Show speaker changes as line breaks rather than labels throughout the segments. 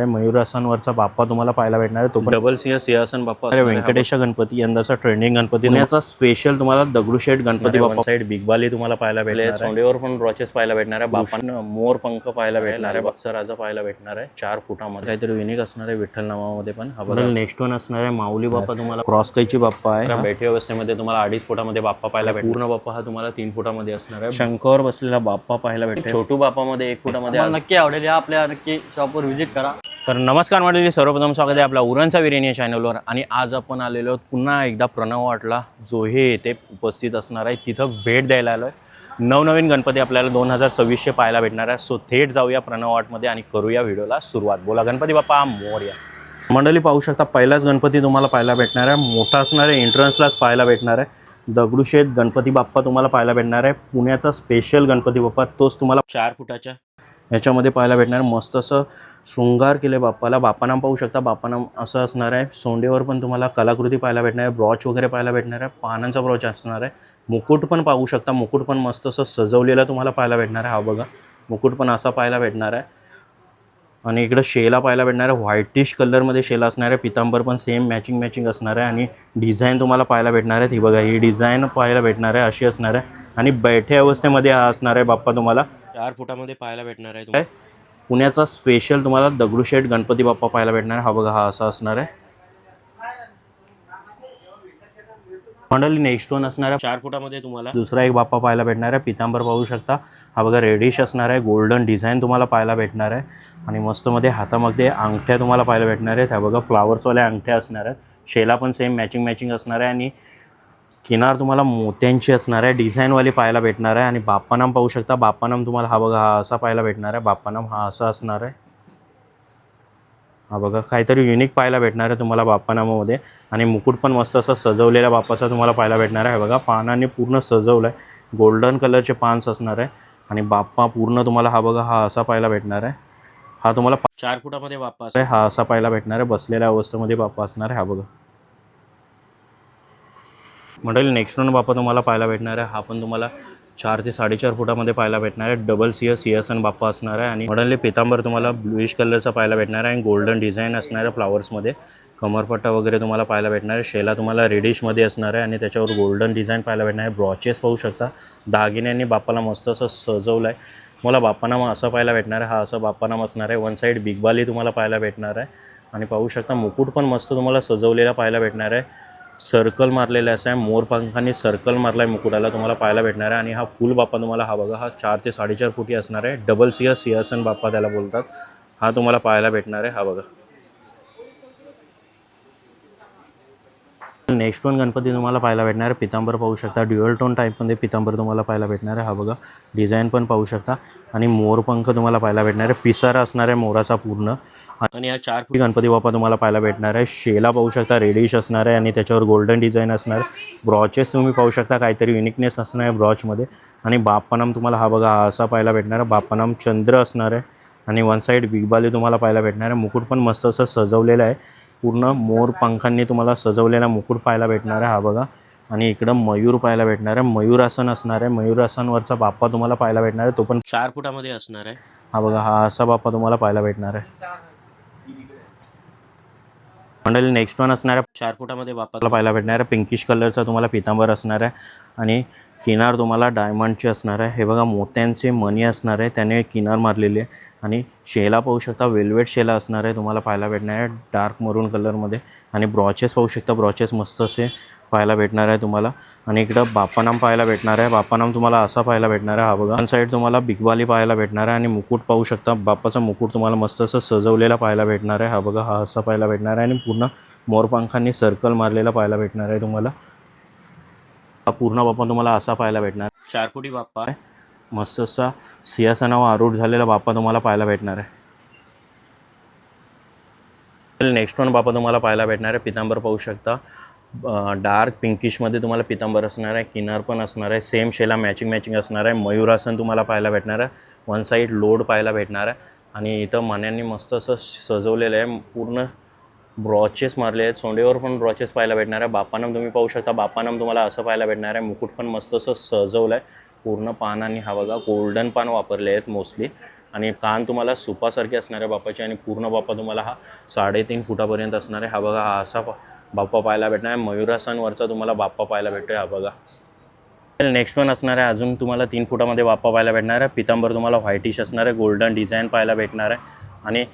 मयूरासनवरचा बाप्पा तुम्हाला पाहायला भेटणार आहे. तो पण डबल सिंहासन बाप्पा. अरे व्यंकटेश गणपती यंदाचा ट्रेंडिंग गणपती, पुण्याचा स्पेशल तुम्हाला दगडूशेठ गणपती बाप्पा. साइड बिगबाली तुम्हाला पाहायला भेटणार आहे. सोंडेवर पण ब्रॉचेस पाहायला भेटणार आहे. बाप्पांना मोर पंख पाहायला भेटणार आहे. बक्सर राजा पाहायला भेटणार आहे 4 फुटामध्ये. काहीतरी युनिक असणार आहे विठ्ठल नामामध्ये पण. हा बघा नेक्स्ट वन असणार आहे माऊली बाप्पा. तुम्हाला क्रॉस कैची बाप्पा आहे. बैठी अवस्थेमध्ये तुम्हाला 2.5 फुटामध्ये बाप्पा पाहायला भेटणार. पूर्ण बाप्पा हा तुम्हाला 3 फुटामध्ये असणार आहे. शंकावर बसलेला बाप्पा पाहायला भेटतो. छोटू बाप्पामध्ये 1 फुटामध्ये.
नक्की आवडेल, आपल्या नक्की शॉपवर व्हिजिट करा.
तर नमस्कार मंडळी, सर्वप्रथम स्वागत आहे आपल्या उरणचा वीर या चॅनलवर. आणि आज आपण आलेलो आहोत पुन्हा एकदा प्रणव वाटला जो हे येथे उपस्थित असणार आहे, तिथं भेट द्यायला आलो आहे. नवनवीन गणपती आपल्याला 2026 पाहायला भेटणार आहे. सो थेट जाऊया प्रणव वाटमध्ये आणि करूया व्हिडिओला सुरुवात. बोला गणपती बाप्पा मोरया. मंडळी पाहू शकता, पहिलाच गणपती तुम्हाला पाहायला भेटणार आहे. मोठा असणार आहे, एंट्रन्सलाच पाहायला भेटणार आहे. दगडूशेठ गणपती बाप्पा तुम्हाला पाहायला भेटणार आहे. पुण्याचा स्पेशल गणपती बाप्पा, तोच तुम्हाला 4 फुटाच्या ह्याच्यामध्ये पाहायला भेटणार. मस्त असं शृंगार केले बाप्पाला. बाप्पानाम पाहू शकता, बाप्पानाम असं असणार आहे. सोंडेवर पण तुम्हाला कलाकृती पाहायला भेटणार आहे. ब्रॉच वगैरे पाहायला भेटणार आहे. पानांचा ब्रॉच असणार आहे. मुकुट पण पाहू शकता, मुकुट पण मस्त असं सजवलेलं तुम्हाला पाहायला भेटणार आहे. हा बघा मुकुट पण असा पाहायला भेटणार आहे. आणि इकडं शेला पाहायला भेटणार आहे. व्हाईटिश कलरमध्ये शेला असणार आहे. पितांबर पण सेम मॅचिंग असणार आहे. आणि डिझाईन तुम्हाला पाहायला भेटणार आहे. ही बघा, ही डिझाईन पाहायला भेटणार आहे, अशी असणार आहे. आणि बैठे अवस्थेमध्ये हा असणार आहे बाप्पा. तुम्हाला 4 फुटामध्ये पाहायला भेटणार आहे. तुम्हाला पुण्याचा स्पेशल तुम्हाला दगडूशेठ गणपती बाप्पा पाहायला भेटणार आहे. हा बघा, हा असा असणार आहे. मंडळी नेक्स्ट वन असणार आहे 4 फुटामध्ये तुम्हाला दुसरा एक बाप्पा पाहायला भेटणार आहे. पितांबर पाहू शकता, हा बघा रेडिश असणार आहे. गोल्डन डिझाईन तुम्हाला पाहायला भेटणार आहे. आणि मस्तमध्ये हातामध्ये अंगठ्या तुम्हाला पाहायला भेटणार आहेत. हा बघा फ्लावर्सवाल्या अंगठ्या असणार आहेत. शेला पण सेम मॅचिंग असणार आहे. आणि किनार तुम्हाला मोत्यांची असणार आहे, डिझाईनवाली पाहायला भेटणार आहे. आणि बाप्पानाम पाहू शकता, बाप्पानाम तुम्हाला हा बघा, हा असा पाहायला भेटणार आहे. बाप्पानाम हा असा असणार आहे. हा बघा काहीतरी युनिक पाहायला भेटणार आहे तुम्हाला बाप्पानामामध्ये. आणि मुकुट पण मस्त असं सजवलेल्या बाप्पाचा तुम्हाला पाहायला भेटणार आहे. बघा पानांनी पूर्ण सजवलं आहे. गोल्डन कलरचे पान्स असणार आहे. आणि बाप्पा पूर्ण तुम्हाला हा बघा, हा असा पाहायला भेटणार आहे. हा तुम्हाला 4 फुटामध्ये बाप्पा आहे, हा असा पाहायला भेटणार आहे. बसलेल्या अवस्थेमध्ये बाप्पा असणार आहे. हा बघा मंडळी नेक्स्ट वन बाप्पा तुम्हाला पाहायला भेटणार आहे. हा पण तुम्हाला 4 ते 4.5 फुटामध्ये पाहायला भेटणार आहे. डबल सिंहासन बाप्पा असणार आहे. आणि मंडळी पितांबर तुम्हाला ब्लूइश कलरचा पाहायला भेटणार आहे. आणि गोल्डन डिझाईन असणार आहे फ्लावर्समध्ये. कमरपट्टा वगैरे तुम्हाला पाहायला भेटणार आहे. शेला तुम्हाला रेडिशमध्ये असणार आहे. आणि त्याच्यावर गोल्डन डिझाईन पाहायला भेटणार आहे. ब्रॉचेस पाहू शकता, दागिन्यांनी बाप्पाला मस्त असं सजवलं आहे. मला बाप्पानाम असं पाहायला भेटणार आहे. हा असं बाप्पानाम असणार आहे. वन साईड बिगबाली तुम्हाला पाहायला भेटणार आहे. आणि पाहू शकता मुकुट पण मस्त तुम्हाला सजवलेला पाहायला भेटणार आहे. सर्कल मारलेलं असं आहे, मोर पंखांनी सर्कल मारला आहे मुकुटाला तुम्हाला पाहायला भेटणार आहे. आणि हा फुल बाप्पा तुम्हाला हा बघा, हा 4 ते 4.5 फुटी असणार आहे. डबल सिंहासन बाप्पा त्याला बोलतात. हा तुम्हाला पाहायला भेटणार आहे. हा बघा नेक्स्ट वन गणपती तुम्हाला पाहायला भेटणार आहे. पितांबर पाहू शकता, ड्युअल टोन टाईपमध्ये पितांबर तुम्हाला पाहायला भेटणार आहे. हा बघा डिझाईन पण पाहू शकता. आणि मोरपंख तुम्हाला पाहायला भेटणार आहे. पिसारा असणार आहे मोराचा पूर्ण. आणि या 4 फुटी गणपती बाप्पा तुम्हाला पाहायला भेटणार आहे. शेला पाहू शकता, रेडिश असणार आहे. आणि त्याच्यावर गोल्डन डिझाईन असणार आहे. ब्रॉचेस तुम्ही पाहू शकता, काहीतरी युनिकनेस असणार आहे ब्रॉचमध्ये. आणि बाप्पानाम तुम्हाला हा बघा, हा असा पाहायला भेटणार आहे. बाप्पानाम चंद्र असणार आहे. आणि वन साईड बिगबाली तुम्हाला पाहायला भेटणार आहे. मुकुट पण मस्त असं सजवलेलं आहे. पूर्ण मोर पंखांनी तुम्हाला सजवलेला मुकुट पाहायला भेटणार आहे. हा बघा. आणि इकडं मयूर पाहायला भेटणार आहे. मयूरासन असणार आहे. मयूरासनवरचा बाप्पा तुम्हाला पाहायला भेटणार आहे. तो पण 4 फुटामध्ये असणार आहे. हा बघा, हा असा बाप्पा तुम्हाला पाहायला भेटणार आहे. मंडळी नेक्स्ट वन असणार आहे 4 फुटामध्ये बाप्पाला पाहायला भेटणार आहे. पिंकिश कलरचा तुम्हाला पितांबर असणार आहे. आणि किनार तुम्हाला डायमंडची असणार आहे. हे बघा मोत्यांचे मणी असणार आहे, त्याने किनार मारलेली आहे. आणि शेला पाहू शकता, वेल्वेट शेला असणार आहे तुम्हाला पाहायला भेटणार आहे डार्क मरून कलरमध्ये. आणि ब्रॉचेस पाहू शकता, ब्रॉचेस मस्त असे पाहायला भेटणार आहे तुम्हाला. आणि इकडं बाप्पानाम पाहायला भेटणार आहे. बाप्पानाम तुम्हाला असा पाहायला भेटणार आहे. हा बघा वन साईड तुम्हाला बिगवाली पाहायला भेटणार आहे. आणि मुकुट पाहू शकता, बाप्पाचा मुकुट तुम्हाला मस्त असं सजवलेला पाहायला भेटणार आहे. हा बघा, हा असा पाहायला भेटणार आहे. आणि पूर्ण मोरपंखांनी सर्कल मारलेला पाहायला भेटणार आहे तुम्हाला. हा पूर्ण बाप्पा तुम्हाला असा पाहायला भेटणार. 4 फुटी बाप्पा आहे. मस्त असा सिंहासनावर आरूढ झालेला बाप्पा तुम्हाला पाहायला भेटणार आहे. नेक्स्ट वन बाप्पा तुम्हाला पाहायला भेटणार आहे. पितांबर पाहू शकता, डार्क पिंकिशमध्ये तुम्हाला पितांबर असणार आहे. किनार पण असणार आहे. सेम शेला मॅचिंग असणार आहे. मयूरासन तुम्हाला पाहायला भेटणार आहे. वन साईड लोड पाहायला भेटणार आहे. आणि इथं मण्यांनी मस्त असं सजवलेलं आहे. पूर्ण ब्रॉचेस मारले आहेत. सोंडेवर पण ब्रॉचेस पाहायला भेटणार आहे. बाप्पानाम तुम्ही पाहू शकता, बाप्पानाम तुम्हाला असं पाहायला भेटणार आहे. मुकुट पण मस्त असं सजवलं आहे पूर्ण पानांनी. हा बघा गोल्डन पान वापरले आहेत मोस्टली. आणि कान तुम्हाला सुपासारखे असणार आहे बाप्पाचे आणि पूर्ण बाप्पा तुम्हाला हा 3.5 फुटापर्यंत असणार आहे. हा बघा हा असा बाप्पा पाहायला भेटणार आहे. मयुरासनवरचा तुम्हाला बाप्पा पाहायला भेटतो आहे. हा बघा. नेक्स्ट वन असणार आहे अजून तुम्हाला 3 फुटामध्ये बाप्पा पाहायला भेटणार आहे. पितांबर तुम्हाला व्हाईटिश असणार आहे. गोल्डन डिझाईन पाहायला भेटणार आहे आणि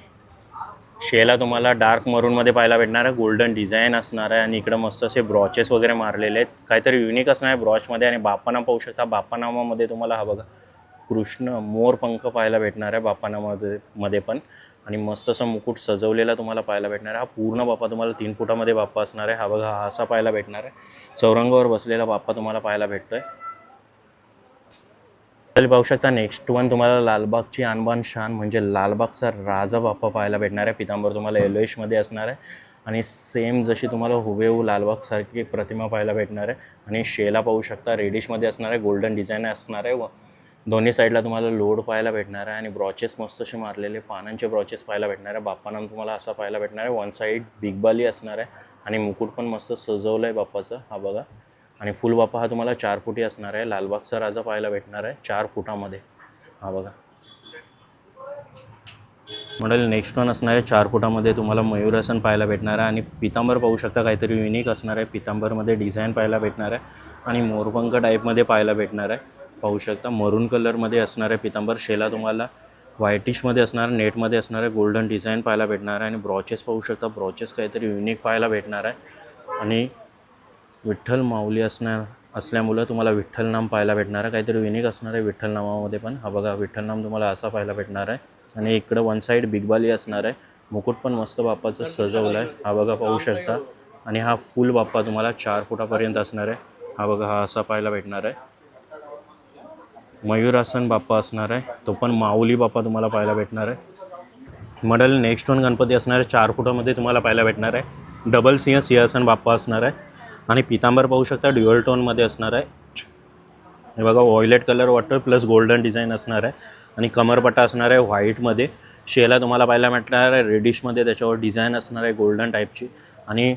शेला तुम्हाला डार्क मरूनमध्ये पाहायला भेटणार आहे. गोल्डन डिझाईन असणार आहे आणि इकडं मस्त असे ब्रॉचेस वगैरे मारलेले आहेत. काहीतरी युनिक असणार आहे ब्रॉचमध्ये. आणि बाप्पानाम पाहू शकता. बाप्पानामामध्ये तुम्हाला हा बघा कृष्ण मोर पंख पाहायला भेटणार आहे बाप्पानामध्ये पण. आणि मस्त असं मुकुट सजवलेला तुम्हाला पाहायला भेटणार आहे. हा पूर्ण बाप्पा तुम्हाला 3 फुटामध्ये बाप्पा असणार आहे. हा बघा हा असा पाहायला भेटणार आहे. चौरंगावर बसलेला बाप्पा तुम्हाला पाहायला भेटतोय. तरी पाहू शकता नेक्स्ट वन तुम्हाला लालबागची आणबान शान म्हणजे लालबागचा राजा बाप्पा पाहायला भेटणार आहे. पितांबर तुम्हाला येलोइशमध्ये असणार आहे आणि सेम जशी तुम्हाला हुबेहूब लालबागसारखी प्रतिमा पाहायला भेटणार आहे. आणि शेला पाहू शकता रेडिशमध्ये असणार आहे. गोल्डन डिझाईन असणार आहे व दोन्ही साईडला तुम्हाला लोड पाहायला भेटणार आहे आणि ब्रॉचेस मस्त असे मारलेले पानांचे ब्रॉचेस पाहायला भेटणार आहे. बाप्पानाम तुम्हाला असा पाहायला भेटणार आहे. वन साईड बिग बाली असणार आहे आणि मुकुट पण मस्त सजवलं आहे बाप्पाचं. हा बघा. आणि फुल बाप्पा हा तुम्हाला 4 फुटी असणार आहे. लालबागचा राजा पाहायला भेटणार आहे 4 फुटामध्ये. हा बघा. मंडळी नेक्स्ट वन असणार आहे 4 फुटामध्ये तुम्हाला मयूरासन पाहायला भेटणार आहे आणि पितांबर पाहू शकता काहीतरी युनिक असणार आहे. पितांबरमध्ये डिझाईन पाहायला भेटणार आहे आणि मोरपंख टाईपमध्ये पाहायला भेटणार आहे. पाहू शकता मरून कलरमध्ये असणार आहे पितांबर. शेला तुम्हाला व्हाईटिशमध्ये असणार, नेटमध्ये असणार आहे. गोल्डन डिझाईन पाहायला भेटणार आहे आणि ब्रॉचेस पाहू शकता. ब्रॉचेस काहीतरी युनिक पाहायला भेटणार आहे आणि विठ्ठल माऊली असल्यामुळं तुम्हाला विठ्ठल नाम पाहायला भेटणार आहे. काहीतरी युनिक असणार आहे विठ्ठल नामामध्ये पण. हा बघा विठ्ठल नाम तुम्हाला असा पाहायला भेटणार आहे आणि इकडं वन साईड बिगबाली असणार आहे. मुकुट पण मस्त बाप्पाचं सजवलं आहे. हा बघा पाहू शकता. आणि हा फुल बाप्पा तुम्हाला 4 फुटापर्यंत असणार आहे. हा बघा हा असा पाहायला भेटणार आहे. मयूरासन बाप्पा असणार आहे. तो पण माऊली बाप्पा तुम्हाला पाहायला भेटणार आहे. मंडळी नेक्स्ट वन गणपती असणार आहे 4 फुटामध्ये तुम्हाला पाहायला भेटणार आहे. डबल सिंहासन बाप्पा असणार आहे आणि पितांबर पाहू शकता ड्युअल टोनमध्ये असणार आहे. हे बघा व्हायलेट कलर वाटतो प्लस गोल्डन डिझाईन असणार आहे आणि कमरपट्टा असणार आहे व्हाईटमध्ये. शेला तुम्हाला पाहायला भेटणार आहे रेडिशमध्ये. त्याच्यावर डिझाईन असणार आहे गोल्डन टाईपची आणि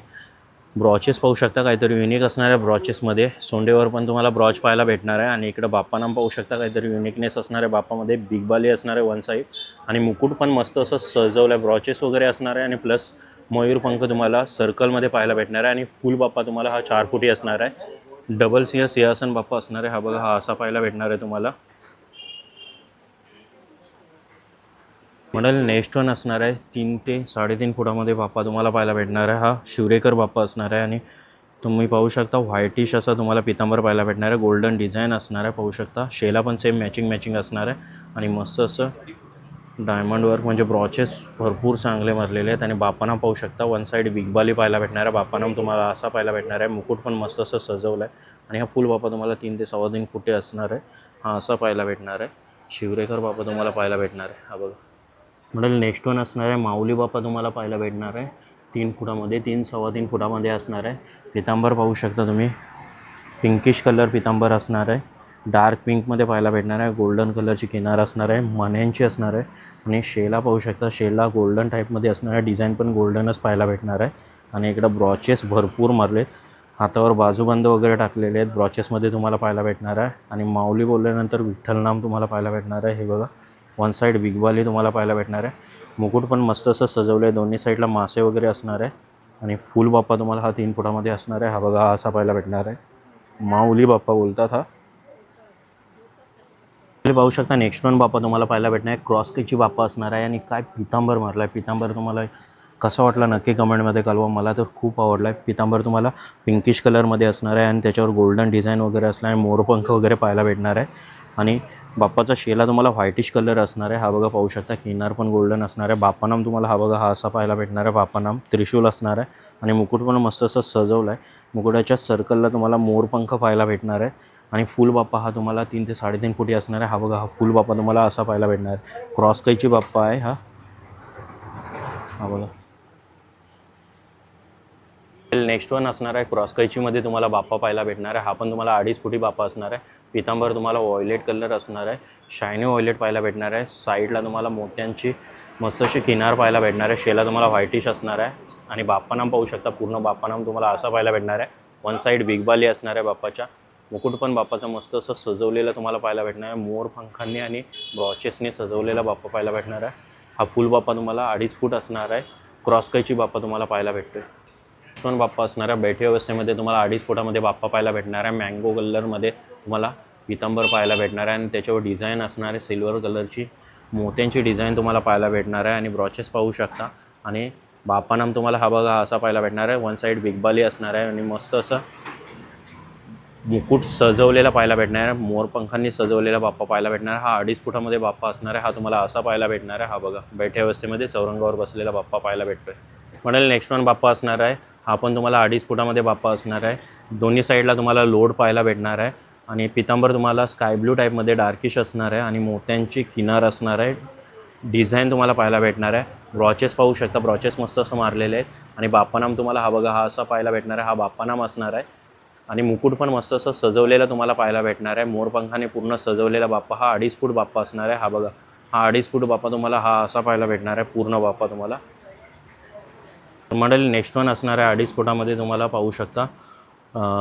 ब्रॉचेस पाहू शकता काहीतरी युनिक असणार आहे ब्रॉचेसमध्ये. सोंडेवर पण तुम्हाला ब्रॉच पाहायला भेटणार आहे आणि इकडं बाप्पानाम पाहू शकता काहीतरी युनिकनेस असणार आहे बाप्पामध्ये. बिगबाली असणार आहे वन साईड आणि मुकुट पण मस्त असं सजवलं आहे. ब्रॉचेस वगैरे असणार आहे आणि प्लस मयूरपंख तुम्हाला सर्कलमध्ये पाहायला भेटणार आहे आणि फुल बाप्पा तुम्हाला हा 4 फुटी असणार आहे. डबल सिंहासन बाप्पा असणार आहे. हा बघा हा असा पाहायला भेटणार आहे तुम्हाला. मंडळी नेक्स्ट वन असणार आहे 3 ते 3.5 फुटामध्ये बाप्पा तुम्हाला पाहायला भेटणार आहे. हा शिवरेकर बाप्पा असणार आहे आणि तुम्ही पाहू शकता व्हाईटिश असा तुम्हाला पितांबर पाहायला भेटणार आहे. गोल्डन डिझाईन असणार आहे पाहू शकता. शेला पण सेम मॅचिंग असणार आहे आणि मस्त असं डायमंड वर्क म्हणजे ब्रॉचेस भरपूर चांगले मारलेले आहेत. आणि बाप्पानाम पाहू शकता वन साईड बिगबाली पाहायला भेटणार आहे. बाप्पानाम तुम्हाला असा पाहायला भेटणार आहे. मुकुट पण मस्त असं सजवलं आहे आणि हा फुल बाप्पा तुम्हाला 3 ते 3.25 फुटे असणार आहे. हा असा पाहायला भेटणार आहे. शिवरेकर बाप्पा तुम्हाला पाहायला भेटणार आहे. हा बघा. म्हणजे नेक्स्ट वन असणार आहे माऊली बाप्पा तुम्हाला पाहायला भेटणार आहे 3 फुटामध्ये. 3-3.25 फुटामध्ये असणार आहे. पितांबर पाहू शकता तुम्ही पिंकिश कलर पितांबर असणार आहे. डार्क पिंकमध्ये पाहायला भेटणार आहे. गोल्डन कलरची किनार असणार आहे. मण्यांची असणार आहे आणि शेला पाहू शकता. शेला गोल्डन टाईपमध्ये असणार आहे. डिझाईन पण गोल्डनच पाहायला भेटणार आहे आणि इकडं ब्रॉचेस भरपूर मारलेत. हातावर बाजूबंद वगैरे टाकलेले आहेत. ब्रॉचेसमध्ये तुम्हाला पाहायला भेटणार आहे आणि माऊली बोलल्यानंतर विठ्ठल नाम तुम्हाला पाहायला भेटणार आहे. हे बघा वन साईड बिगबाली तुम्हाला पाहायला भेटणार आहे. मुकुट पण मस्त असं सजवलं आहे. दोन्ही साईडला मासे वगैरे असणार आहे आणि फुल बाप्पा तुम्हाला हा 3 फुटामध्ये असणार आहे. हा बघा हा असा पाहायला भेटणार आहे. माऊली बाप्पा बोलतात हा. पाहू शकता नेक्स्ट वन बाप्पा तुम्हाला पाहायला भेटणार आहे. क्रॉसकेची बाप्पा असणार आहे आणि काय पितांबर मारला आहे. पितांबर तुम्हाला कसा वाटला नक्की कमेंटमध्ये कळवा. मला तर खूप आवडला आहे. पितांबर तुम्हाला पिंकिश कलरमध्ये असणार आहे आणि त्याच्यावर गोल्डन डिझाईन वगैरे असणार आहे. मोरपंख वगैरे पाहायला भेटणार आहे आणि बाप्पाचा शेला तुम्हाला व्हाईटिश कलर असणार आहे. हा बघा पाहू शकता. किनार पण गोल्डन असणार आहे. बाप्पानाम तुम्हाला हा बघा हा असा पाहायला भेटणार आहे. बाप्पानाम त्रिशूल असणार आहे आणि मुकुट पण मस्त असं सजवलं आहे. मुकुटाच्या सर्कलला तुम्हाला मोरपंख पाहायला भेटणार आहे आणि फुल बाप्पा हा तुम्हाला 3 ते 3.5 फुटी असणार आहे. हा बघा हा फुल बाप्पा तुम्हाला असा पाहायला भेटणार आहे. क्रॉसकैची बाप्पा आहे हा. हा बघा. नेक्स्ट वन असणार आहे क्रॉसकैचीमध्ये तुम्हाला बाप्पा पाहायला भेटणार आहे. हा पण तुम्हाला 2.5 फुटी बाप्पा असणार आहे. पितांबर तुम्हाला व्हायलेट कलर असणार आहे. शायनी व्हायलेट पाहायला भेटणार आहे. साईडला तुम्हाला मोत्यांची मस्त अशी किनार पाहायला भेटणार आहे. शेला तुम्हाला व्हाईटिश असणार आहे आणि बाप्पानाम पाहू शकता. पूर्ण बाप्पानाम तुम्हाला असा पाहायला भेटणार आहे. वन साईड बिगबाली असणार आहे बाप्पाच्या मुकुट पण बाप्पाचं मस्त असं सजवलेलं तुम्हाला पाहायला भेटणार आहे. मोर पंखांनी आणि ब्रॉचेसने सजवलेला बाप्पा पाहायला भेटणार आहे. हा फुल बाप्पा तुम्हाला 2.5 फूट असणार आहे. क्रॉस कैची बाप्पा तुम्हाला पाहायला भेटतोय. पण बाप्पा असणार आहे. बैठी अवस्थेमध्ये तुम्हाला 2.5 फुटामध्ये बाप्पा पाहायला भेटणार आहे. मँगो कलरमध्ये तुम्हाला पितांबर पाहायला भेटणार आहे आणि त्याच्यावर डिझाईन असणार आहे. सिल्वर कलरची मोत्यांची डिझाईन तुम्हाला पाहायला भेटणार आहे आणि ब्रॉचेस पाहू शकता. आणि बाप्पानाम तुम्हाला हा बघा असा पाहायला भेटणार आहे. वन साईड बिगबाली असणार आहे आणि मस्त असं मुकुट सजवलेला पाहायला भेटणार आहे. मोरपंखांनी सजवलेला बाप्पा पाहायला भेटणार आहे. हा 2.5 फुटामध्ये बाप्पा असणार आहे. हा तुम्हाला असा पाहायला भेटणार आहे. हा बघा बैठ्या अवस्थेमध्ये चौरंगावर बसलेला बाप्पा पाहायला भेटतोय. म्हणेल नेक्स्ट वन बाप्पा असणार आहे. हा पण तुम्हाला 2.5 फुटामध्ये बाप्पा असणार आहे. दोन्ही साईडला तुम्हाला लोड पाहायला भेटणार आहे आणि पितांबर तुम्हाला स्काय ब्लू टाईपमध्ये डार्किश असणार आहे आणि मोत्यांची किनार असणार आहे. डिझाईन तुम्हाला पाहायला भेटणार आहे. ब्रॉचेस पाहू शकता. ब्रॉचेस मस्त असं मारलेले आहेत आणि बाप्पानाम तुम्हाला हा बघा हा असा पाहायला भेटणार आहे. हा बाप्पानाम असणार आहे आणि मुकुट पण मस्त असं सजवलेला तुम्हाला पाहायला भेटणार आहे. मोरपंखाने पूर्ण सजवलेला बाप्पा हा 2.5 फूट बाप्पा असणार आहे. हा बघा हा 2.5 फूट बाप्पा तुम्हाला हा असा पाहायला भेटणार आहे. पूर्ण बाप्पा तुम्हाला मंडळी नेक्स्ट वन असणार आहे. 2.5 फुटामध्ये तुम्हाला पाहू शकता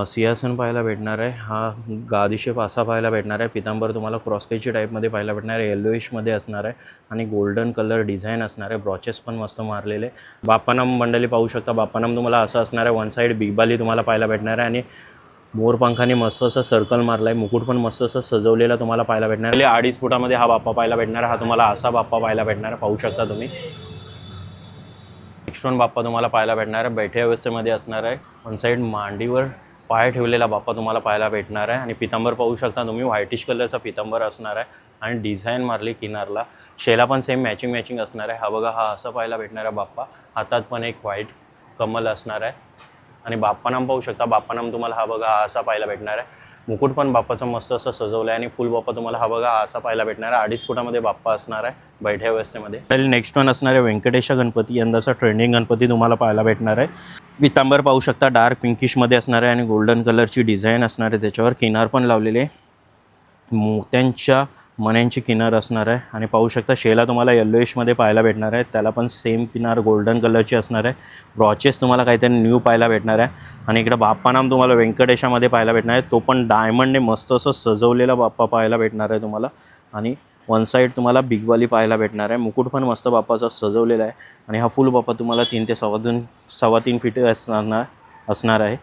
सिंहासन पाहायला भेटणार आहे. हा गादीशेप असा पाहायला भेटणार आहे. पितांबर तुम्हाला क्रॉसकाईची टाईपमध्ये पाहायला भेटणार आहे. येलोइशमध्ये असणार आहे आणि गोल्डन कलर डिझाईन असणार आहे. ब्रॉचेस पण मस्त मारलेले. बाप्पानाम मंडळी पाहू शकता. बाप्पानाम तुम्हाला असं असणार आहे. वन साईड बिगबाली तुम्हाला पाहायला भेटणार आहे आणि मोरपंखाने मस्त असं सर्कल मारला आहे. मुकुट पण मस्त असं सजवलेला तुम्हाला पाहायला भेटणार आहे. 2.5 फुटामध्ये हा बाप्पा पाहायला भेटणार आहे. हा तुम्हाला असा बाप्पा पाहायला भेटणार आहे. पाहू शकता तुम्ही. नेक्स्ट वन बाप्पा तुम्हाला पाहायला भेटणार आहे. बैठ्या अवस्थेमध्ये असणार आहे. वन साईड मांडीवर पाय ठेवलेला बाप्पा तुम्हाला पाहायला भेटणार आहे आणि पितांबर पाहू शकता तुम्ही. व्हाईटिश कलरचा पितांबर असणार आहे आणि डिझाईन मारली किनारला. शेला पण सेम मॅचिंग असणार आहे. हा बघा हा असं पाहायला भेटणार आहे बाप्पा. हातात पण एक व्हाईट कमल असणार आहे आणि बाप्पानाम पाहू शकता. बाप्पानाम तुम्हाला हा बघा हा असा पाहायला भेटणार आहे. मुकुट पण बाप्पाचं मस्त असं सजवलं आहे आणि फुल बाप्पा तुम्हाला हा बघा हा असा पाहायला भेटणार आहे. 2.5 फुटामध्ये बाप्पा असणार आहे बैठ्या अवस्थेमध्ये. पहिले नेक्स्ट वन असणार आहे व्यंकटेश गणपती. यंदाचा ट्रेंडिंग गणपती तुम्हाला पाहायला भेटणार आहे. पितांबर पाहू शकता डार्क पिंकिशमध्ये असणार आहे आणि गोल्डन कलरची डिझाईन असणार आहे. त्याच्यावर किनार पण लावलेले मोत्यांच्या मण्यांची किनार असणार आहे आणि पाहू शकता शेला तुम्हाला येल्लोइशमध्ये पाहायला भेटणार आहे. त्याला पण सेम किनार गोल्डन कलरची असणार आहे. ब्रॉचेस तुम्हाला काहीतरी न्यू पाहायला भेटणार आहे आणि इकडं बाप्पानाम तुम्हाला व्यंकटेशामध्ये पाहायला भेटणार आहे. तो पण डायमंडने मस्त असं सजवलेला बाप्पा पाहायला भेटणार आहे तुम्हाला आणि वन साईड तुम्हाला बिगवाली पाहायला भेटणार आहे. मुकुट पण मस्त बाप्पाचा सजवलेला आहे आणि हा फुल बाप्पा तुम्हाला 3 ते 2.25 फीट असणार आहे.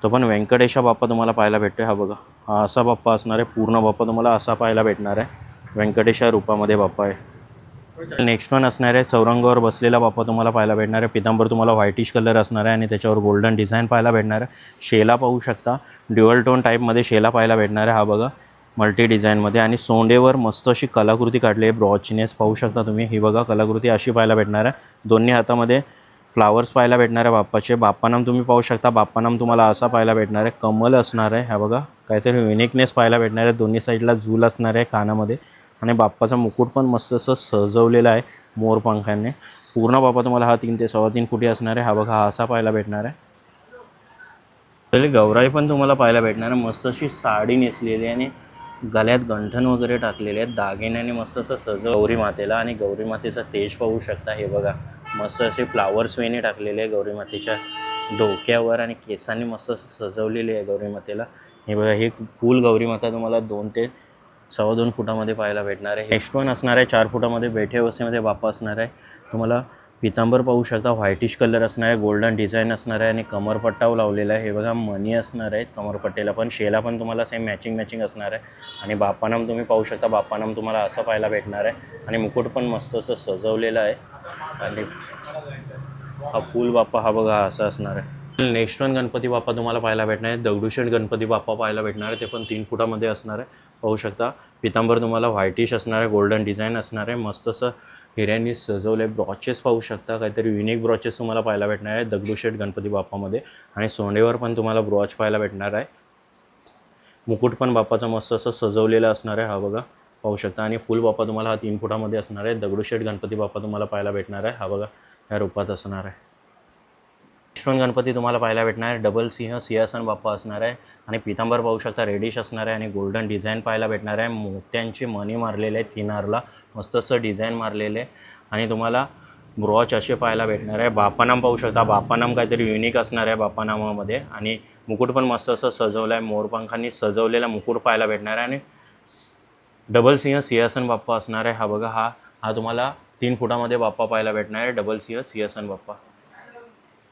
तो पण व्यंकटेशा बाप्पा तुम्हाला पाहायला भेटतो. हा बघा हा असा बाप्पा असणार आहे. पूर्ण बाप्पा तुम्हाला असा पाहायला भेटणार आहे. व्यंकटेशा रूपामध्ये बाप्पा आहे. नेक्स्ट वन असणार आहे. चौरंगावर बसलेला बाप्पा तुम्हाला पाहायला भेटणार आहे. पितांबर तुम्हाला व्हाईटिश कलर असणार आहे आणि त्याच्यावर गोल्डन डिझाईन पाहायला भेटणार आहे. शेला पाहू शकता. ड्युअल टोन टाईपमध्ये शेला पाहायला भेटणार आहे. हा बघा मल्टी डिझाईनमध्ये आणि सोंडेवर मस्त अशी कलाकृती काढली आहे. ब्रॉचनेस पाहू शकता तुम्ही. ही बघा कलाकृती अशी पाहायला भेटणार आहे. दोन्ही हातामध्ये फ्लावर्स पाहायला भेटणार आहे बाप्पाचे. बाप्पानाम तुम्ही पाहू शकता. बाप्पानाम तुम्हाला असा पाहायला भेटणार आहे. कमल असणार आहे. हा बघा काहीतरी युनिकनेस पाहायला भेटणार आहे. दोन्ही साईडला झूल असणार आहे कानामध्ये आणि बाप्पाचा मुकुट पण मस्त असं सजवलेला आहे मोरपंखांनी. पूर्ण बाप्पा तुम्हाला हा 3 ते 3.25 फुटी असणार आहे. हा बघा हा असा पाहायला भेटणार आहे. पहिले गौराई पण तुम्हाला पाहायला भेटणार आहे. मस्त अशी साडी नेसलेली आहे आणि गळ्यात गंठण वगैरे टाकलेले आहेत. दागिन्याने मस्त असं गौरी मातेला आणि गौरी मातेचा तेज पाहू शकता. हे बघा मस्त असे फ्लावर्स वेणी टाकलेले आहे गौरी मातेच्या डोक्यावर आणि केसांनी मस्त असं सजवलेली आहे गौरी मातेला. हे बघा हे फुल गौरी माता तुम्हाला 2 ते 2.25 फुटामध्ये पाहायला भेटणार आहे. नेक्स्ट वन असणार आहे 4 फुटामध्ये बैठ्या अवस्थेमध्ये बाप्पा असणार आहे. तुम्हाला पितांबर पाहू शकता. व्हाईटिश कलर असणार आहे. गोल्डन डिझाईन असणार आहे आणि कमरपट्टाव लावलेला आहे. हे बघा मणी असणार आहे कमरपट्ट्याला पण. शेला पण तुम्हाला सेम मॅचिंग असणार आहे आणि बाप्पानाम तुम्ही पाहू शकता. बाप्पानाम तुम्हाला असं पाहायला भेटणार आहे आणि मुकुट पण मस्त असं सजवलेलं आहे आणि हा फुल बाप्पा हा बघा असा असणार आहे. नेक्स्ट वन गणपती बाप्पा तुम्हाला पाहायला भेटणार आहे. दगडूशेठ गणपती बाप्पा पाहायला भेटणार आहे. ते पण 3 फुटामध्ये असणार आहे. पाहू शकता. पितांबर तुम्हाला व्हाईटिश असणार आहे. गोल्डन डिझाईन असणार आहे. मस्त असं हिऱ्यांनी सजवले. ब्रॉचेस पाहू शकता. काहीतरी युनिक ब्रॉचेस तुम्हाला पाहायला भेटणार आहे दगडूशेठ गणपती बाप्पामध्ये आणि सोंडेवर पण तुम्हाला ब्रॉच पाहायला भेटणार आहे. मुकुट पण बाप्पाचा मस्त असं सजवलेला असणार आहे. हा बघा पाहू शकता आणि फुल बाप्पा तुम्हाला हा 3 फुटामध्ये असणार आहे. दगडूशेठ गणपती बाप्पा तुम्हाला पाहायला भेटणार आहे. हा बघा ह्या रूपात असणार आहे. नेक्स्ट गणपती तुम्हाला पाहायला भेटणार आहे. डबल सिंहासन बाप्पा असणार आहे आणि पितांबर पाहू शकता रेडिश असणार आहे आणि गोल्डन डिझाईन पाहायला भेटणार आहे. मोत्यांचे मणी मारलेले आहेत किनारला. मस्त असं डिझाईन मारलेले आणि तुम्हाला ब्रॉच असे पाहायला भेटणार आहे. बाप्पानाम पाहू शकता. बाप्पानाम काहीतरी युनिक असणार आहे बाप्पानामामध्ये आणि मुकुट पण मस्त असं सजवलं आहे, मोरपंखांनी सजवलेला मुकुट पाहायला भेटणार आहे. आणि डबल सिंहासन बाप्पा असणार आहे. हा बघा, हा तुम्हाला 3 फुटामध्ये बाप्पा पाहायला भेटणार आहे, डबल सिंहासन बाप्पा.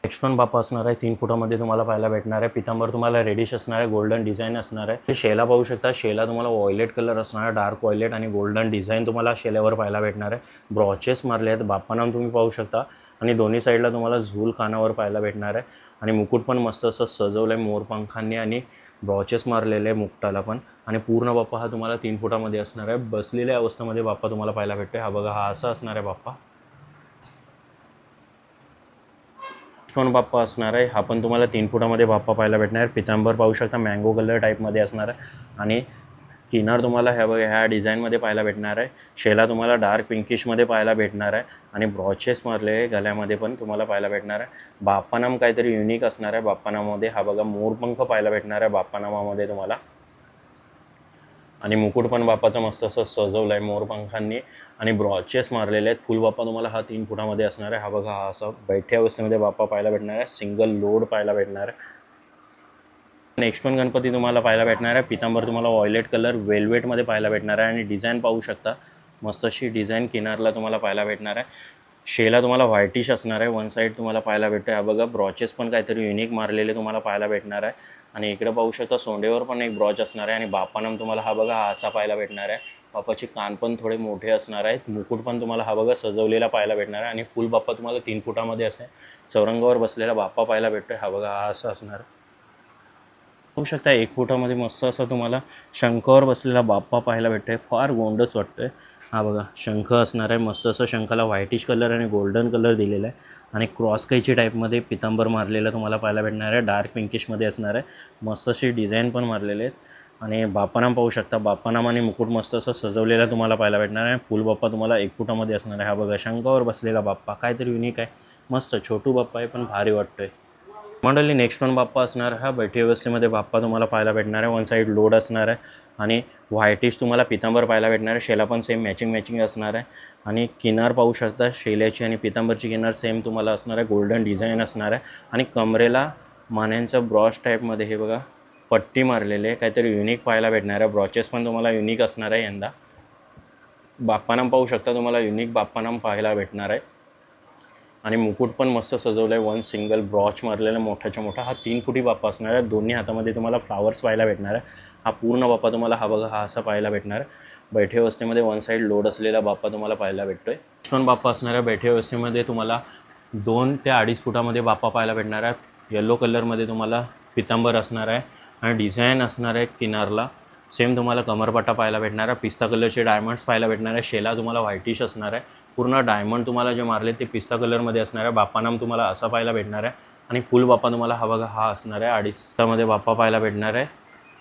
नेक्स्ट पण बाप्पा असणार आहे, 3 फुटामध्ये तुम्हाला पाहायला भेटणार आहे. पितांबर तुम्हाला रेडिश असणार आहे, गोल्डन डिझाईन असणार आहे. शेला पाहू शकता, शेला तुम्हाला व्हायलेट कलर असणार आहे, डार्क व्हायलेट आणि गोल्डन डिझाईन तुम्हाला शेल्यावर पाहायला भेटणार आहे. ब्रॉचेस मारले आहेत, बाप्पानाम तुम्ही पाहू शकता. आणि दोन्ही साईडला तुम्हाला झूल कानावर पाहायला भेटणार आहे. आणि मुकुट पण मस्त असं सजवलं आहे मोरपंखांनी आणि ब्रॉचेस मारलेले आहे मुकुटाला पण. आणि पूर्ण बाप्पा हा तुम्हाला 3 फुटामध्ये असणार आहे. बसलेल्या अवस्थेमध्ये बाप्पा तुम्हाला पाहायला भेटतो. हा बघा, हा असा असणार आहे बाप्पा. पण बाप्पा असणार आहे, हा पण तुम्हाला 3 फुटामध्ये बाप्पा पाहायला भेटणार आहे. पितांबर पाहू शकता, मँगो कलर टाईपमध्ये असणार आहे. आणि किनार तुम्हाला ह्या डिझाईनमध्ये पाहायला भेटणार आहे. शेला तुम्हाला डार्क पिंकिशमध्ये पाहायला भेटणार आहे. आणि ब्रॉचेस मारले गळ्यामध्ये पण तुम्हाला पाहायला भेटणार आहे. बाप्पानाम काहीतरी युनिक असणार आहे बाप्पानामध्ये. हा बघा, मोरपंख पाहायला भेटणार आहे बाप्पानामामध्ये तुम्हाला. आणि मुकुट पण बाप्पाचं मस्त असं सजवलं आहे मोरपंखांनी आणि ब्रॉचेस मारलेले आहेत. फुल बाप्पा तुम्हाला हा 3 फुटामध्ये असणार आहे. हा बघा, हा असा बैठ्या अवस्थेमध्ये बाप्पा पाहायला भेटणार आहे. सिंगल लोड पाहायला भेटणार आहे. नेक्स्ट पण गणपती तुम्हाला पाहायला भेटणार आहे. पितांबर तुम्हाला व्हायलेट कलर वेल्वेटमध्ये पाहायला भेटणार आहे. आणि डिझाईन पाहू शकता, मस्त अशी डिझाईन किनारला तुम्हाला पाहायला भेटणार आहे. शेला तुम्हाला व्हाईटिश असणार आहे, वन साईड तुम्हाला पाहायला भेटतं आहे. हा बघा, ब्रॉचेस पण काहीतरी युनिक मारलेले तुम्हाला पाहायला भेटणार आहे. आणि इकडे पाहू शकता, सोंडेवर पण एक ब्रॉच असणार आहे. आणि बाप्पानाम तुम्हाला हा बघा, हा असा पाहायला भेटणार आहे. बाप्पाचे कान पण थोडे मोठे असणार आहेत. मुकुट पण तुम्हाला हा बघा सजवलेला पाहायला भेटणार आहे. आणि फुल बाप्पा तुम्हाला 3 फुटामध्ये असे चौरंगावर बसलेला बाप्पा पाहायला भेटतो आहे. हा बघा, हा असा असणार आहे. पाहू शकता, 1 फुटामध्ये मस्त असं तुम्हाला शंखावर बसलेला बाप्पा पाहायला भेटतो आहे. फार गोंडस वाटतो आहे. हा बघा, शंख असणार आहे. मस्त असं शंखाला व्हाईटिश कलर आणि गोल्डन कलर दिलेला आहे. आणि क्रॉस कैची टाईपमध्ये पितांबर मारलेलं तुम्हाला पाहायला भेटणार आहे. डार्क पिंकिशमध्ये असणार आहे. मस्त अशी डिझाईन पण मारलेले आहेत. आणि बाप्पानाम पाहू शकता, बाप्पानाम आणि मुकुट मस्त असं सजवलेलं तुम्हाला पाहायला भेटणार आहे. फुल बाप्पा तुम्हाला 1 फुटामध्ये असणार आहे. हा बघा, शंखावर बसलेला बाप्पा काहीतरी युनिक आहे. मस्त छोटू बाप्पा आहे, पण भारी वाटतो आहे. मंडळी, नेक्स्ट पण बाप्पा असणार आहे. हा बैठी अवस्थेमध्ये बाप्पा तुम्हाला पाहायला भेटणार आहे. वन साईड लोड असणार आहे. आणि व्हाईटिश तुम्हाला पितांबर पाहायला भेटणार आहे. शेला पण सेम मॅचिंग असणार आहे. आणि किनार पाहू शकता, शेल्याची आणि पितांबरची किनार सेम तुम्हाला असणार आहे. गोल्डन डिझाईन असणार आहे. आणि कमरेला मान्यांचं ब्रॉच टाईपमध्ये हे बघा पट्टी मारलेली आहे, काहीतरी युनिक पाहायला भेटणार आहे. ब्रॉचेस पण तुम्हाला युनिक असणार आहे. यंदा बाप्पानाम पाहू शकता, तुम्हाला युनिक बाप्पानाम पाहायला भेटणार आहे. आणि मुकुट पण मस्त सजवलं आहे. वन सिंगल ब्रॉच मारलेला मोठ्याच्या मोठा. हा 3 फुटी बाप्पा असणार आहे. दोन्ही हातामध्ये तुम्हाला फ्लावर्स पाहायला भेटणार आहे. हा पूर्ण बाप्पा तुम्हाला हा बघा, हा असा पाहायला भेटणार आहे. बैठे अवस्थेमध्ये वन साईड लोड असलेला बाप्पा तुम्हाला पाहायला भेटतो आहे. पण बाप्पा असणार आहे. बैठे अवस्थेमध्ये तुम्हाला 2 ते 2.5 फुटामध्ये बाप्पा पाहायला भेटणार आहे. येलो कलरमध्ये तुम्हाला पितांबर असणार आहे. आणि डिझाईन असणार आहे किनारला. सेम तुम्हाला कमरपट्टा पाहायला भेटणार आहे. पिस्ता कलरचे डायमंड्स पाहायला भेटणार आहे. शेला तुम्हाला व्हाईटिश असणार आहे. पूर्ण डायमंड तुम्हाला जे मारले ते पिस्ता कलरमध्ये असणार आहे. बाप्पानाम तुम्हाला असा पाहायला भेटणार आहे. आणि फुल बाप्पा तुम्हाला हा बघा, हा असणार आहे. 2.5 बाप्पा पाहायला भेटणार आहे.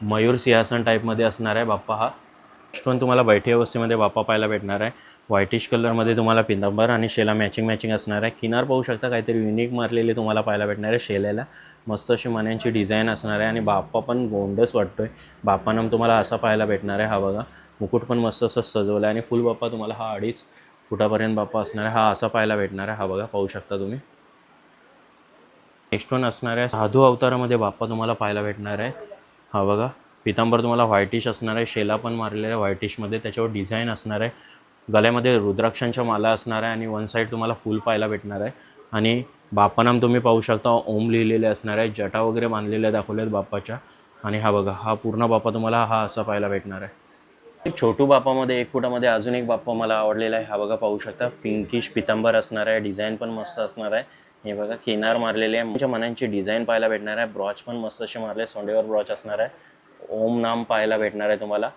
मयूर सिंहासन टाईपमध्ये असणार आहे बाप्पा हा. नेक्स्ट पण तुम्हाला बैठी अवस्थेमध्ये बाप्पा पाहायला भेटणार आहे. व्हाईटिश कलरमध्ये तुम्हाला पितांबर आणि शेला मॅचिंग असणार आहे. किनार पाहू शकता, काहीतरी युनिक मारलेले तुम्हाला पाहायला भेटणार आहे. शेल्याला मस्त अशी मण्यांची डिझाईन असणार आहे. आणि बाप्पा पण गोंडस वाटतो आहे. बाप्पानाम तुम्हाला असा पाहायला भेटणार आहे. हा बघा, मुकुट पण मस्त असं सजवलं आहे. आणि फुल बाप्पा तुम्हाला हा 2.5 फुटापर्यंत बाप्पा असणार आहे. हा असा पाहायला भेटणार आहे. हा बघा, पाहू शकता तुम्ही. नेक्स्ट वन असणार आहे, साधू अवतारामध्ये बाप्पा तुम्हाला पाहायला भेटणार आहे. हा बघा, पितांबर तुम्हाला व्हाईटिश असणार आहे. शेला पण मारलेला आहे व्हाईटिशमध्ये. त्याच्यावर डिझाईन असणार आहे. गळ्यामध्ये रुद्राक्षांच्या माला असणार आहे. आणि वन साईड तुम्हाला फुल पाहायला भेटणार आहे. आणि बाप्पानाम तुम्ही पाहू शकता, ओम लिहिलेले असणार आहे. जटा वगैरे बांधलेल्या दाखवल्या आहेत बाप्पाच्या. आणि हा बघा, हा पूर्ण बाप्पा तुम्हाला हा असा पाहायला भेटणार आहे. एक छोटू बाप्पामध्ये 1 फुटामध्ये अजून एक बाप्पा मला आवडलेला आहे. हा बघा, पाहू शकता, पिंकिश पितांबर असणार आहे. डिझाईन पण मस्त असणार आहे. हे बघा, किनार मारलेले आहे. तुमच्या मनांची डिझाईन पाहायला भेटणार आहे. ब्रॉच पण मस्त असे मारले, सोंडेवर ब्रॉच असणार आहे. ओम नाम पाहायला भेटणार आहे तुम्हाला.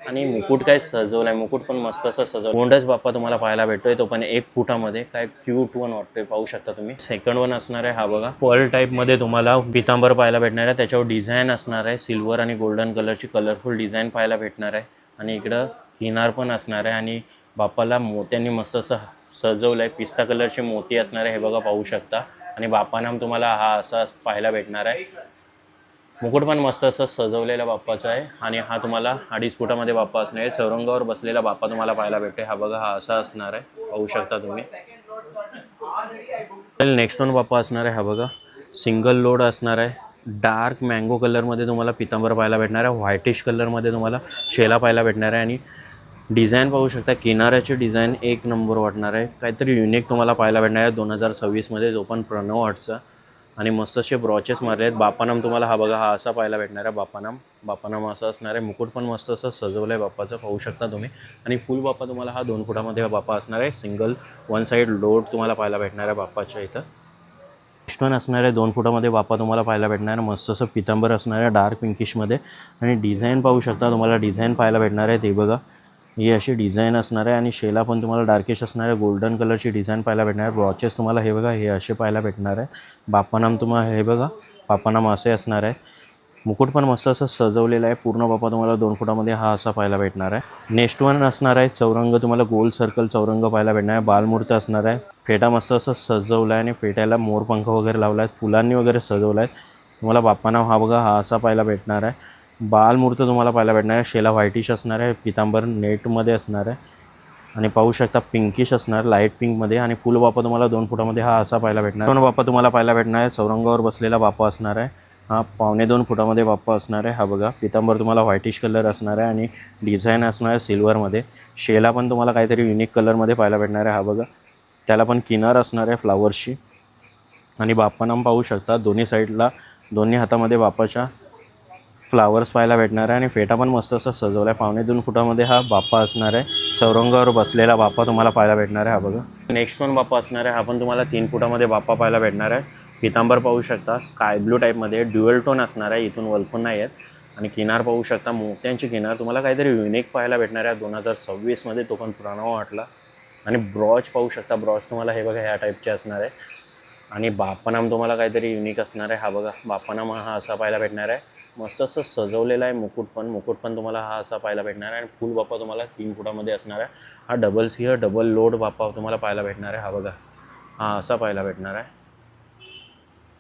आणि मुकुट काय सजवलं आहे, मुकुट पण मस्त असं सजवलं. गोंडस बाप्पा तुम्हाला पाहायला भेटतोय. तो पण 1 फुटामध्ये काय क्यूट वन वाटतोय, पाहू शकता तुम्ही. सेकंड वन असणार आहे. हा बघा, पर्ल टाईपमध्ये तुम्हाला पितांबर पाहायला भेटणार आहे. त्याच्यावर डिझाईन असणार आहे. सिल्वर आणि गोल्डन कलरची कलरफुल डिझाईन पाहायला भेटणार आहे. आणि इकडं किनार पण असणार आहे. आणि बाप्पाला मोत्यांनी मस्त असं सजवलं आहे. पिस्ता कलरचे मोती असणार आहे. हे बघा, पाहू शकता. आणि बाप्पानाम तुम्हाला हा असा पाहायला भेटणार आहे. मुकुट पण मस्त असं सजवलेला बाप्पाचा आहे. आणि हा तुम्हाला 2.5 फुटामध्ये बाप्पा असणार आहे. चौरंगावर बसलेला बाप्पा तुम्हाला पाहायला भेटते. हा बघा, हा असा असणार आहे, पाहू शकता तुम्ही. नेक्स्ट वन बाप्पा असणार आहे. हा बघा, सिंगल लोड असणार आहे. डार्क मँगो कलरमध्ये तुम्हाला पितांबर पाहायला भेटणार आहे. व्हाईटिश कलरमध्ये तुम्हाला शेला पाहायला भेटणार आहे आणि डिझाईन पाहू शकता. किनाऱ्याची डिझाईन एक नंबर वाटणार आहे. काहीतरी युनिक तुम्हाला पाहायला भेटणार आहे 2026मध्ये, जो पण प्रणव आर्टचा. आणि मस्त असे ब्रॉचेस मारले आहेत. बापानाम तुम्हाला हा बघा, हा असा पाहायला भेटणार आहे. बापानाम असं असणार आहे. मुकुट पण मस्त असं सजवलं आहे बाप्पाचं, पाहू शकता तुम्ही. आणि फुल बाप्पा तुम्हाला हा 2 फुटामध्ये हा बाप्पा असणार आहे. सिंगल वन साईड लोड तुम्हाला पाहायला भेटणार आहे बाप्पाच्या इथं. नेक्स्ट वन असणार आहे 2 फुटामध्ये बाप्पा तुम्हाला पाहायला भेटणार आहे. मस्त असं पितांबर असणार आहे डार्क पिंकिशमध्ये. आणि डिझाईन पाहू शकता, तुम्हाला डिझाईन पाहायला भेटणार आहे. ते बघा, ही अशी डिझाईन असणार आहे. आणि शेला पण तुम्हाला डार्किश असणार आहे. गोल्डन कलरची डिझाईन पाहायला भेटणार आहे. ब्रॉचेस तुम्हाला हे बघा, हे असे पाहायला भेटणार आहे. बाप्पानाम तुम्हाला हे बघा, बाप्पानाम असे असणार आहे. मुकुट पण मस्त असं सजवलेलं आहे. पूर्ण बाप्पा तुम्हाला 2 फुटामध्ये हा असा पाहायला भेटणार आहे. नेक्स्ट वन असणार आहे चौरंग, तुम्हाला गोल सर्कल चौरंग पाहायला भेटणार आहे. बालमूर्त असणार आहे. फेटा मस्त असं सजवला आहे आणि फेट्याला मोरपंख वगैरे लावला आहेत, फुलांनी वगैरे सजवला आहेत. तुम्हाला बाप्पानाम हा बघा, हा असा पाहायला भेटणार आहे. बालमूर्त तुम्हाला पाहायला भेटणार आहे. शेला व्हाईटिश असणार आहे. पितांबर नेटमध्ये असणार आहे. आणि पाहू शकता पिंकिश असणार, लाईट पिंकमध्ये. आणि फुल बाप्पा तुम्हाला 2 फुटामध्ये हा असा पाहायला भेटणार. 2 बाप्पा तुम्हाला पाहायला भेटणार आहे. चौरंगावर बसलेला बाप्पा असणार आहे. हा 1.25 फुटामध्ये बाप्पा असणार आहे. हा बघा, पितांबर तुम्हाला व्हाईटिश कलर असणार आहे आणि डिझाईन असणार आहे सिल्वरमध्ये. शेला पण तुम्हाला काहीतरी युनिक कलरमध्ये पाहायला भेटणार आहे. हा बघा, त्याला पण किनार असणार आहे फ्लावरची. आणि बाप्पानाम पाहू शकता, दोन्ही साईडला दोन्ही हातामध्ये बाप्पाच्या फ्लावर्स पाहायला भेटणार आहे. आणि फेटा पण मस्त असं सजवला आहे. 1.25 फुटामध्ये हा बाप्पा असणार आहे. चौरंगावर बसलेला बाप्पा तुम्हाला पाहायला भेटणार आहे. हा बघा, नेक्स्ट वन बाप्पा असणार आहे. हा पण तुम्हाला 3 फुटामध्ये बाप्पा पाहायला भेटणार आहे. पितांबर पाहू शकता, स्काय ब्लू टाईपमध्ये ड्युअल टोन असणार आहे. इथून वल्फोन नाही आहेत. आणि किनार पाहू शकता, मोत्यांची किनार तुम्हाला काहीतरी युनिक पाहायला भेटणार आहे 2026मध्ये, तो पण प्रणव वाटला. आणि ब्रॉच पाहू शकता, ब्रॉच तुम्हाला हे बघा ह्या टाईपचे असणार आहे. आणि बाप्पानाम तुम्हाला काहीतरी युनिक असणार आहे. हा बघा, बाप्पानाम हा असा पाहायला भेटणार आहे. मस्त असं सजवलेला आहे. मुकुट पण तुम्हाला हा असा पाहायला भेटणार आहे. आणि फुल बाप्पा तुम्हाला 3 फुटामध्ये असणार आहे. हा डबल सिंह डबल लोड बाप्पा तुम्हाला पाहायला भेटणार आहे. हा बघा, हा असा पाहायला भेटणार आहे.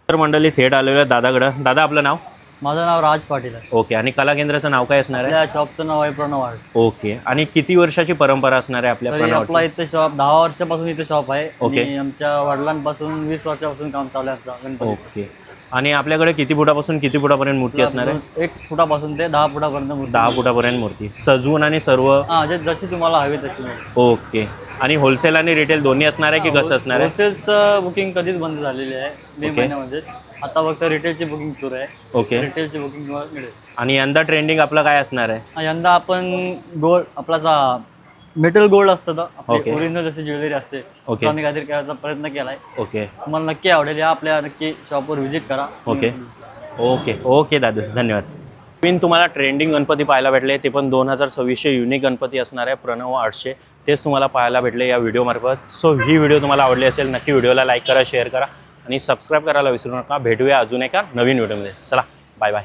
तर मंडळी थेट आलेलं आहे दादाकडं. दादा, आपलं नाव?
माझं नाव राज पाटील आहे.
ओके. आणि कला केंद्राचं नाव काय असणार आहे?
आपल्या शॉपचं नाव आहे प्रणव आर्ट.
ओके. आणि किती वर्षाची परंपरा असणार आहे आपल्या
तरी
प्रणव
आपला इथे शॉप 10 वर्षापासून इथे शॉप आहे.
ओके.
आणि आमच्या वडिलांपासून 20 वर्षापासून काम चालू आहे आमचं गणपती.
ओके. आणि आपल्याकडे किती फुटापासून किती फुटापर्यंत मूर्ती असणार आहे?
1 फुटापासून ते 10 फुटापर्यंत मूर्ती.
10 फुटापर्यंत मूर्ती सजवून आणि सर्व.
हा, जशी तुम्हाला हवी तशी मिळेल.
ओके. आणि होलसेल आणि रिटेल दोन्ही असणार आहे की कसं असणार आहे?
होलसेलचं बुकिंग कधीच बंद झालेली आहे मे
ओके.
महिन्यामध्येच. आता फक्त रिटेलची बुकिंग सुरू आहे.
ओके.
रिटेलची बुकिंग तुम्हाला मिळेल.
आणि यंदा ट्रेंडिंग आपलं काय असणार आहे?
यंदा आपण गोल्ड, आपला मेटल गोल्ड असतं तर
ओके.
आपली ओरिजिनल जशी ज्वेलरी असते,
ओके.
तसं आम्ही काहीतरी करायचा प्रयत्न केलाय.
ओके.
तुम्हाला नक्की आवडेल. या आपल्या नक्की शॉपवर व्हिजिट करा.
ओके. ओके. ओके दादा, धन्यवाद. तुम्हाला ट्रेंडिंग गणपती पाहायला भेटले, ते पण 2026चे युनिक गणपती असणार आहे प्रणव आर्ट्सचे. तेच तुम्हाला पाहायला भेटले या व्हिडिओमार्फत. सो ही व्हिडिओ तुम्हाला आवडली असेल, नक्की व्हिडिओला लाईक करा, शेअर करा आणि सबस्क्राईब करायला विसरू नका. भेटूया अजून एका नवीन व्हिडिओमध्ये. चला, बाय बाय.